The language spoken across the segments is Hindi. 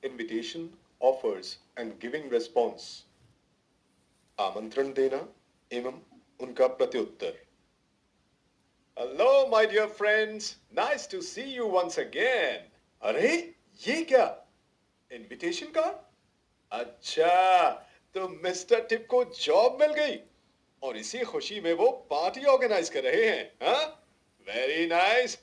Invitation, offers and giving response. आमंत्रण देना एवं उनका प्रत्युत्तर। Hello my dear friends, nice to see you once again. अरे ये क्या, इनविटेशन कार्ड? अच्छा, तो मिस्टर टिप को जॉब मिल गई और इसी खुशी में वो पार्टी ऑर्गेनाइज कर रहे हैं, हाँ? Very nice.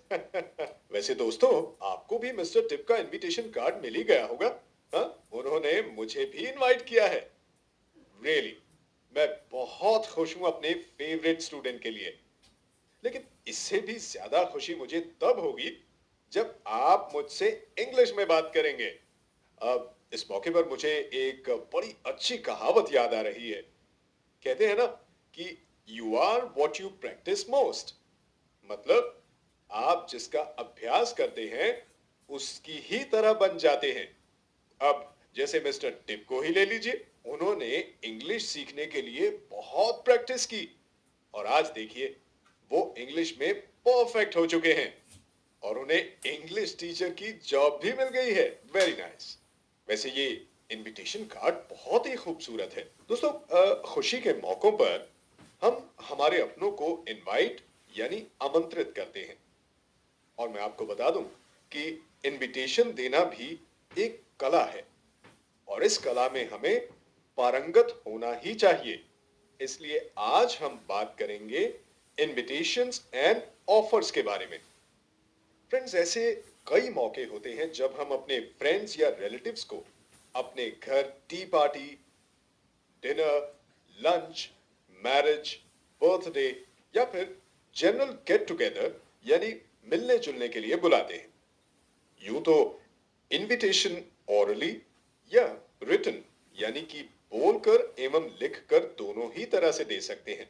वैसे दोस्तों, आपको भी मिस्टर टिप का इनविटेशन कार्ड मिल ही गया होगा, हाँ? उन्होंने मुझे भी इनवाइट किया है। रियली मैं बहुत खुश हूं अपने फेवरेट स्टूडेंट के लिए। लेकिन इससे भी ज्यादा खुशी मुझे तब होगी जब आप मुझसे इंग्लिश में बात करेंगे। अब इस मौके पर मुझे एक बड़ी अच्छी कहावत याद आ रही है। कहते हैं ना कि you are what you practice most. मतलब आप जिसका अभ्यास करते हैं उसकी ही तरह बन जाते हैं। अब जैसे मिस्टर टिप को ही ले लीजिए, उन्होंने इंग्लिश सीखने के लिए बहुत प्रैक्टिस की और आज देखिए वो इंग्लिश में परफेक्ट हो चुके हैं और उन्हें इंग्लिश टीचर की जॉब भी मिल गई है। Very nice. वैसे ये इनविटेशन कार्ड बहुत ही खूबसूरत है। दोस्तों, खुशी के मौकों पर हम हमारे अपनों को इनवाइट यानी आमंत्रित करते हैं और मैं आपको बता दूं कि इनविटेशन देना भी एक कला है और इस कला में हमें पारंगत होना ही चाहिए। इसलिए आज हम बात करेंगे इनविटेशंस एंड ऑफर्स के बारे में। फ्रेंड्स, ऐसे कई मौके होते हैं जब हम अपने फ्रेंड्स या रिलेटिव्स को अपने घर T party, dinner, lunch, marriage, birthday या फिर जनरल गेट टुगेदर यानी मिलने जुलने के लिए बुलाते हैं। यूं तो इनविटेशन ओरली या रिटन यानी कि बोलकर एवं लिखकर दोनों ही तरह से दे सकते हैं,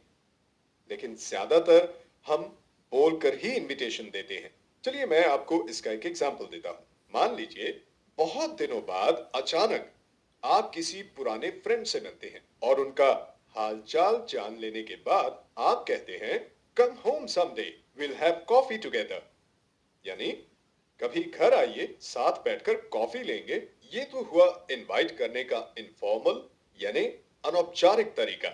लेकिन ज्यादातर हम बोलकर ही इनविटेशन देते हैं। चलिए मैं आपको इसका एक एग्जांपल देता हूं। मान लीजिए बहुत दिनों बाद अचानक आप किसी पुराने फ्रेंड से मिलते हैं और उनका हालचाल जान लेने के बाद आप कहते हैं come home someday, will have coffee together. यानी कभी घर आइए, साथ बैठकर कॉफी लेंगे। ये तो हुआ इनवाइट करने का इनफॉर्मल यानी अनौपचारिक तरीका।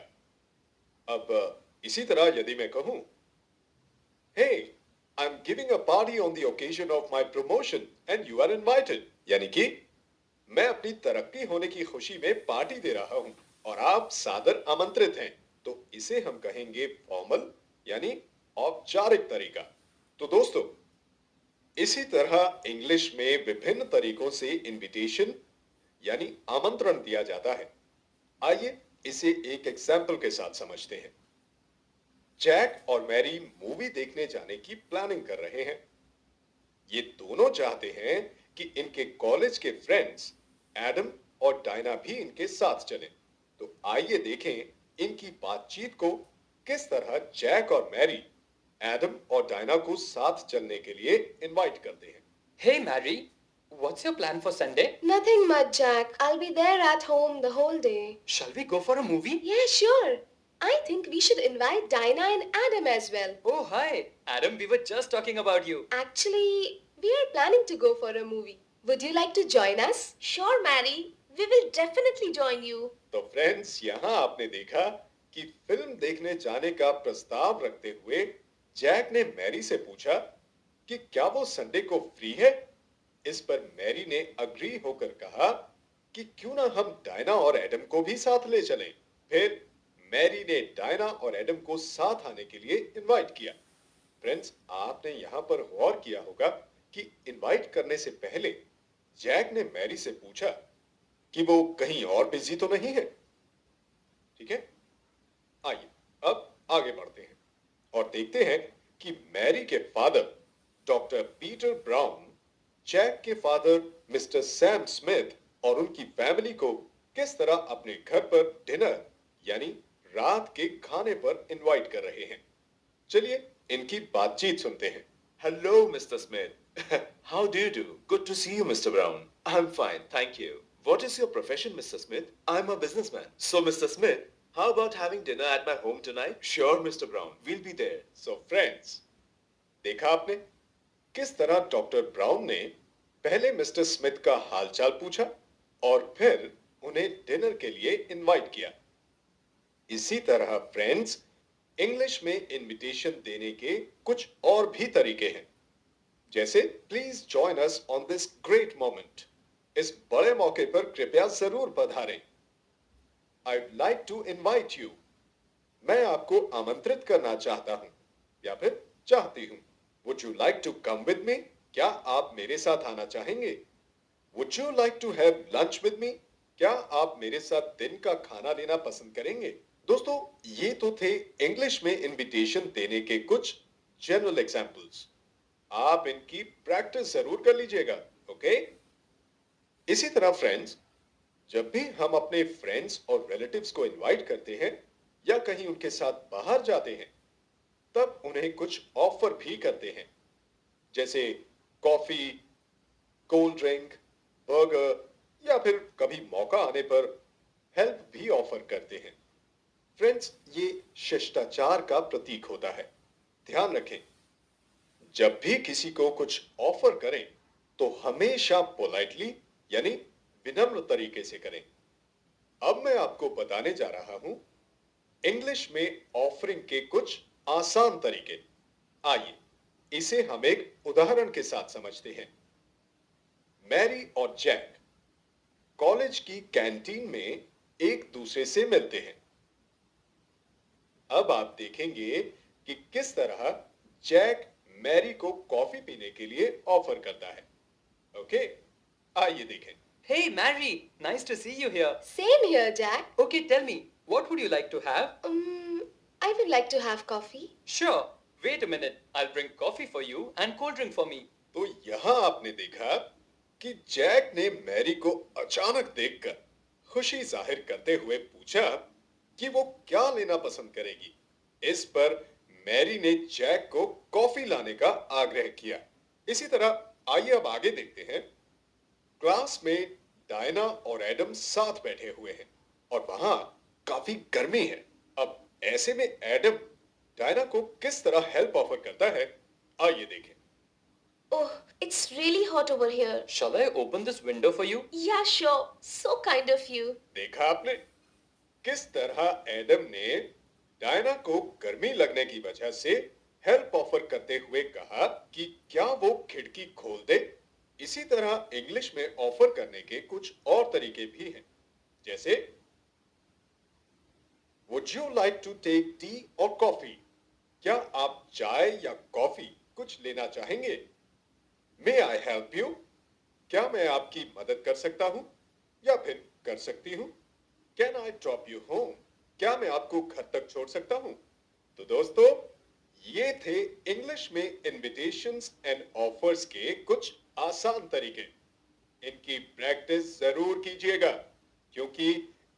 अब इसी तरह यदि मैं कहूं, Hey, I'm giving a party on the occasion of my promotion and you are invited। यानी कि मैं अपनी तरक्की होने की खुशी में पार्टी दे रहा हूं और आप सादर आमंत्रित हैं। तो इसे हम कहेंगे फॉर्मल यानी औपचारिक तरीका। तो दोस्तों, इसी तरह इंग्लिश में विभिन्न तरीकों से इनविटेशन यानी आमंत्रण दिया जाता है। आइए इसे एक एग्जाम्पल के साथ समझते हैं। जैक और मैरी मूवी देखने जाने की प्लानिंग कर रहे हैं। ये दोनों चाहते हैं कि इनके कॉलेज के फ्रेंड्स एडम और डायना भी इनके साथ चलें। तो आइए देखें इनकी बातचीत को किस तरह जैक और मैरी एडम और डायना को साथ चलने के लिए इनवाइट करते हैं। Hey Mary, what's your plan for Sunday? Nothing much, Jack. I'll be there at home the whole day. Shall we go for a movie? Yeah, sure. I think we should invite Dinah and Adam as well. Oh, hi. Adam, we were just talking about you. Actually, we are planning to go for a movie. Would you like to join us? Sure, Mary. We will definitely join you. तो फ्रेंड्स, यहाँ आपने देखा कि फिल्म देखने जाने का प्रस्ताव रखते हुए जैक ने मैरी से पूछा कि क्या वो संडे को फ्री है। इस पर मैरी ने अग्री होकर कहा कि क्यों ना हम डायना और एडम को भी साथ ले चलें। फिर मैरी ने डायना और एडम को साथ आने के लिए इनवाइट किया। फ्रेंड्स, आपने यहाँ पर गौर किया होगा कि इनवाइट करने से पहले जैक ने मैरी से पूछा कि वो कहीं और बिजी तो नहीं है। ठीक है, आइए अब आगे बढ़ते हैं और देखते हैं कि मैरी के father doctor Peter Brown Jack के फादर मिस्टर सैम स्मिथ और उनकी फैमिली को किस तरह अपने घर पर डिनर यानी रात के खाने पर इनवाइट कर रहे हैं। चलिए इनकी बातचीत सुनते हैं। Hello, Mr. Smith. How do you do? Good to see you, Mr. Brown. I'm fine, thank you. What is your profession, Mr. Smith? I'm a businessman. So, Mr. Smith, how about having dinner at my home tonight? Sure, Mr. Brown. We'll be there. So, friends, देखा आपने किस तरह डॉक्टर ब्राउन ने पहले मिस्टर स्मिथ का हालचाल पूछा और फिर उन्हें डिनर के लिए इनवाइट किया। इसी तरह फ्रेंड्स, इंग्लिश में इनविटेशन देने के कुछ और भी तरीके हैं, जैसे please join us on this great moment. इस बड़े मौके पर कृपया जरूर पधारें। I'd like to invite you। मैं आपको आमंत्रित करना चाहता हूं या फिर चाहती हूं। Would you like to come with me? क्या आप मेरे साथ आना चाहेंगे? Would you like to have lunch with me? क्या आप मेरे साथ दिन का खाना लेना पसंद करेंगे? दोस्तों, ये तो थे इंग्लिश में इनविटेशन देने के कुछ जनरल एग्जांपल्स। आप इनकी प्रैक्टिस जरूर कर लीजिएगा, ओके? इसी तरह फ्रेंड्स, जब भी हम अपने फ्रेंड्स और रिलेटिव्स को इनवाइट करते हैं या कहीं उनके साथ बाहर जाते हैं, तब उन्हें कुछ ऑफर भी करते हैं, जैसे कॉफी, कोल्ड ड्रिंक, बर्गर या फिर कभी मौका आने पर हेल्प भी ऑफर करते हैं। फ्रेंड्स, ये शिष्टाचार का प्रतीक होता है। ध्यान रखें, जब भी किसी को कुछ ऑफर करें तो हमेशा पोलाइटली यानी विनम्र तरीके से करें। अब मैं आपको बताने जा रहा हूं इंग्लिश में ऑफरिंग के कुछ आसान तरीके। आइए इसे हम एक उदाहरण के साथ समझते हैं। मैरी और जैक कॉलेज की कैंटीन में एक दूसरे से मिलते हैं। अब आप देखेंगे कि किस तरह जैक मैरी को कॉफी पीने के लिए ऑफर करता है। ओके, आइए देखें। Hey, Mary, nice to see you here. Same here, Jack. Okay, tell me, what would you like to have? I would like to have coffee. Sure. Wait a minute. I'll bring coffee for you and cold drink for me. तो यहां आपने देखा कि जैक ने मैरी को अचानक देखकर खुशी जाहिर करते हुए पूछा कि वो क्या लेना पसंद करेगी। इस पर मैरी ने जैक को कॉफी लाने का आग्रह किया। इसी तरह आइए अब आगे देखते हैं। क्लास में डायना और एडम साथ बैठे हुए हैं और वहां काफी गर्मी है। अब ऐसे में एडम डायना को किस तरह हेल्प ऑफर करता है, आइए देखें। Oh, it's really hot over here. Shall I open this window for you? Yeah, sure. So kind of you. देखा आपने किस तरह एडम ने डायना को गर्मी लगने की वजह से हेल्प ऑफर करते हुए कहा कि क्या वो खिड़की खोल दे। इसी तरह इंग्लिश में ऑफर करने के कुछ और तरीके भी हैं, जैसे Would you like to take tea or coffee? क्या आप चाय या कॉफी कुछ लेना चाहेंगे? May I help you? क्या मैं आपकी मदद कर सकता हूं या फिर कर सकती हूं? Can I drop you home? क्या मैं आपको घर तक छोड़ सकता हूं? तो दोस्तों, ये थे इंग्लिश में इनविटेशंस एंड ऑफर्स के कुछ आसान तरीके। इनकी प्रैक्टिस जरूर कीजिएगा, क्योंकि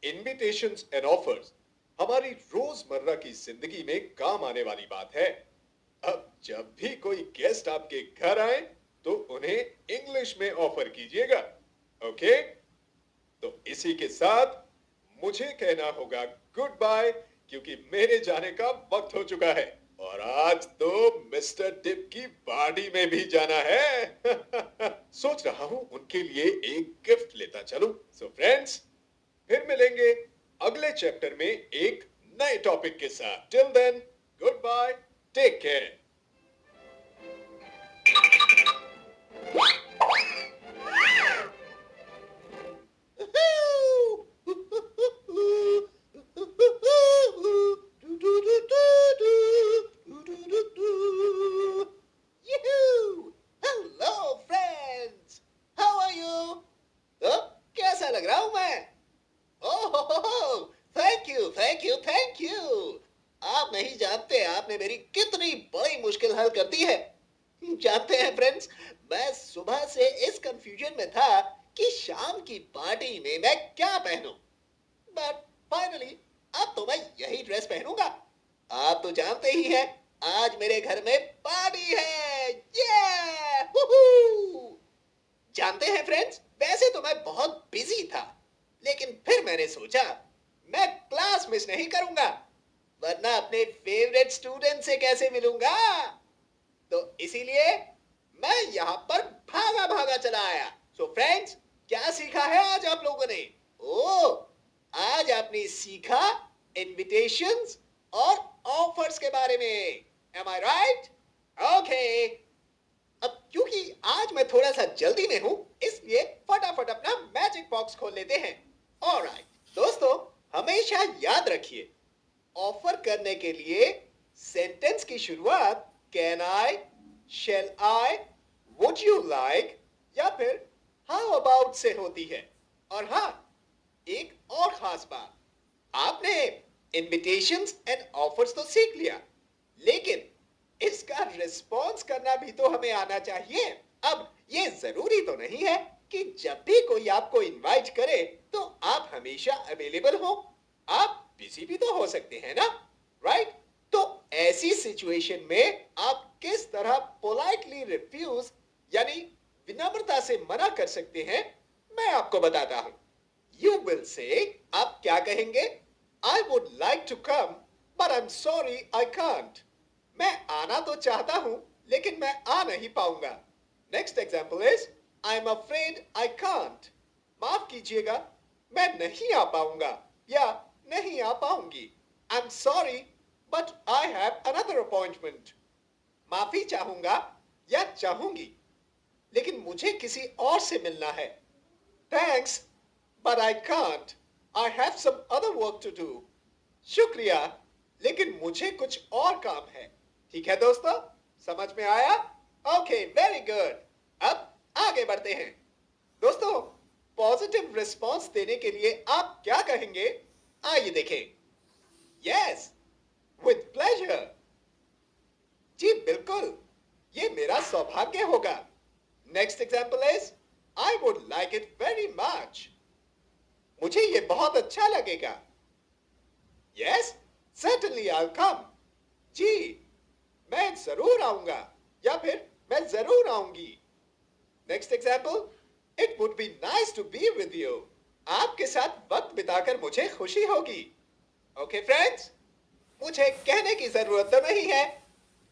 इनविटेशंस एंड ऑफर्स हमारी रोजमर्रा की जिंदगी में काम आने वाली बात है। अब जब भी कोई गेस्ट आपके घर आए तो उन्हें इंग्लिश में ऑफर कीजिएगा, ओके? तो इसी के साथ मुझे कहना होगा गुड बाय, क्योंकि मेरे जाने का वक्त हो चुका है और आज तो मिस्टर टिप की पार्टी में भी जाना है। सोच रहा हूं उनके लिए एक गिफ्ट लेता चलूं। सो फ्रेंड्स, फिर मिलेंगे अगले चैप्टर में एक नए टॉपिक के साथ। Till then, good bye, take care. Hello, friends. How are you? तो कैसा लग रहा हूँ मैं? Oh, thank you, thank you, thank you. आप नहीं जानते आपने मेरी कितनी बड़ी मुश्किल हल कर दी है। जानते हैं फ्रेंड्स, मैं सुबह से इस कंफ्यूजन में था कि शाम की पार्टी में मैं क्या पहनूं। बट फाइनली अब तो मैं यही ड्रेस पहनूंगा। आप तो जानते ही हैं, आज मेरे घर में पार्टी है। ये जानते हैं फ्रेंड्स, वैसे तो मैं बहुत बिजी था, लेकिन फिर मैंने सोचा मैं क्लास मिस नहीं करूंगा, वरना अपने फेवरेट स्टूडेंट से कैसे मिलूंगा। तो इसीलिए मैं यहाँ पर भागा भागा चला आया। सो फ्रेंड्स, क्या सीखा है आज आप लोगों ने? ओ, आज आपने सीखा इनविटेशंस और ऑफर्स के बारे में। Am I right? Okay. अब क्योंकि आज मैं थोड़ा सा जल्दी में हूं, इसलिए फटाफट अपना मैजिक बॉक्स खोल लेते हैं। ऑलराइट, दोस्तों, हमेशा याद रखिए, ऑफर करने के लिए सेंटेंस की शुरुआत can I, shall I, would you like या फिर हाउ अबाउट से होती है। और हाँ, एक और खास बात, आपने इनविटेशंस एंड ऑफर्स तो सीख लिया, लेकिन इसका रिस्पॉन्स करना भी तो हमें आना चाहिए। अब ये जरूरी तो नहीं है कि जब भी कोई आपको इनवाइट करे तो आप हमेशा अवेलेबल हो। आप बिजी भी तो हो सकते हैं ना, राइट? तो ऐसी सिचुएशन में आप किस तरह पोलाइटली रिफ्यूज यानी विनम्रता से मना कर सकते हैं, मैं आपको बताता हूं। यू विल से, आप क्या कहेंगे? I would like to come but I am sorry I can't. मैं आना तो चाहता हूं, लेकिन मैं आ नहीं पाऊंगा। Next example is I am afraid I can't. माफ कीजिएगा, मैं नहीं आ पाऊंगा या नहीं आ पाऊंगी। आई am sorry but I have another appointment. माफी चाहूंगा या चाहूंगी, लेकिन मुझे किसी और से मिलना है। Thanks but I can't, I have some other work to do. शुक्रिया, लेकिन मुझे कुछ और काम है। ठीक है दोस्तों, समझ में आया? Okay, very good. अब आगे बढ़ते हैं। दोस्तों, पॉजिटिव रिस्पॉन्स देने के लिए आप क्या कहेंगे? आइए देखें। Yes, with pleasure. जी बिल्कुल, ये मेरा सौभाग्य होगा। Next example is I would like it very much. मुझे ये बहुत अच्छा लगेगा। Yes, certainly I will come. जी, मैं जरूर आऊंगा या फिर मैं जरूर आऊंगी। Next example, it would be nice to be with you. आपके साथ वक्त बिताकर मुझे खुशी होगी। ओके फ्रेंड्स, मुझे कहने की जरूरत तो नहीं है,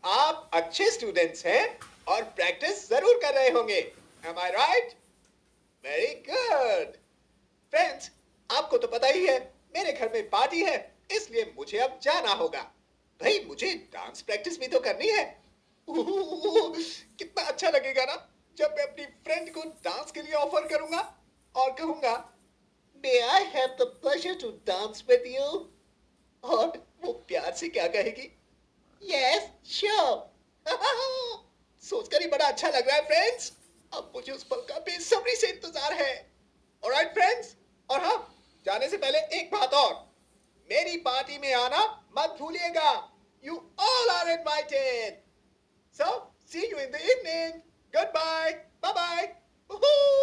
आप अच्छे स्टूडेंट्स हैं और प्रैक्टिस जरूर कर रहे होंगे। Am I right? Very good. Friends, आपको तो पता ही है, मेरे घर में पार्टी है, इसलिए मुझे अब जाना होगा। भाई, मुझे डांस प्रैक्टिस भी तो करनी है। कितना अच्छा लगेगा ना जब मैं अपनी फ्रेंड को डांस के लिए ऑफर करूंगा और कहूंगा, may I have the pleasure to dance with you. और वो प्यार से क्या कहेगी? Yes sure. सोचकर ही बड़ा अच्छा लग रहा है फ्रेंड्स। अब मुझे उस पल का बेसब्री से इंतजार है। ऑलराइट फ्रेंड्स, और हाँ, जाने से पहले एक बात और, मेरी पार्टी में आना मत भूलिएगा। You all are invited. So, see you in the evening. Goodbye. Bye-bye. Woohoo!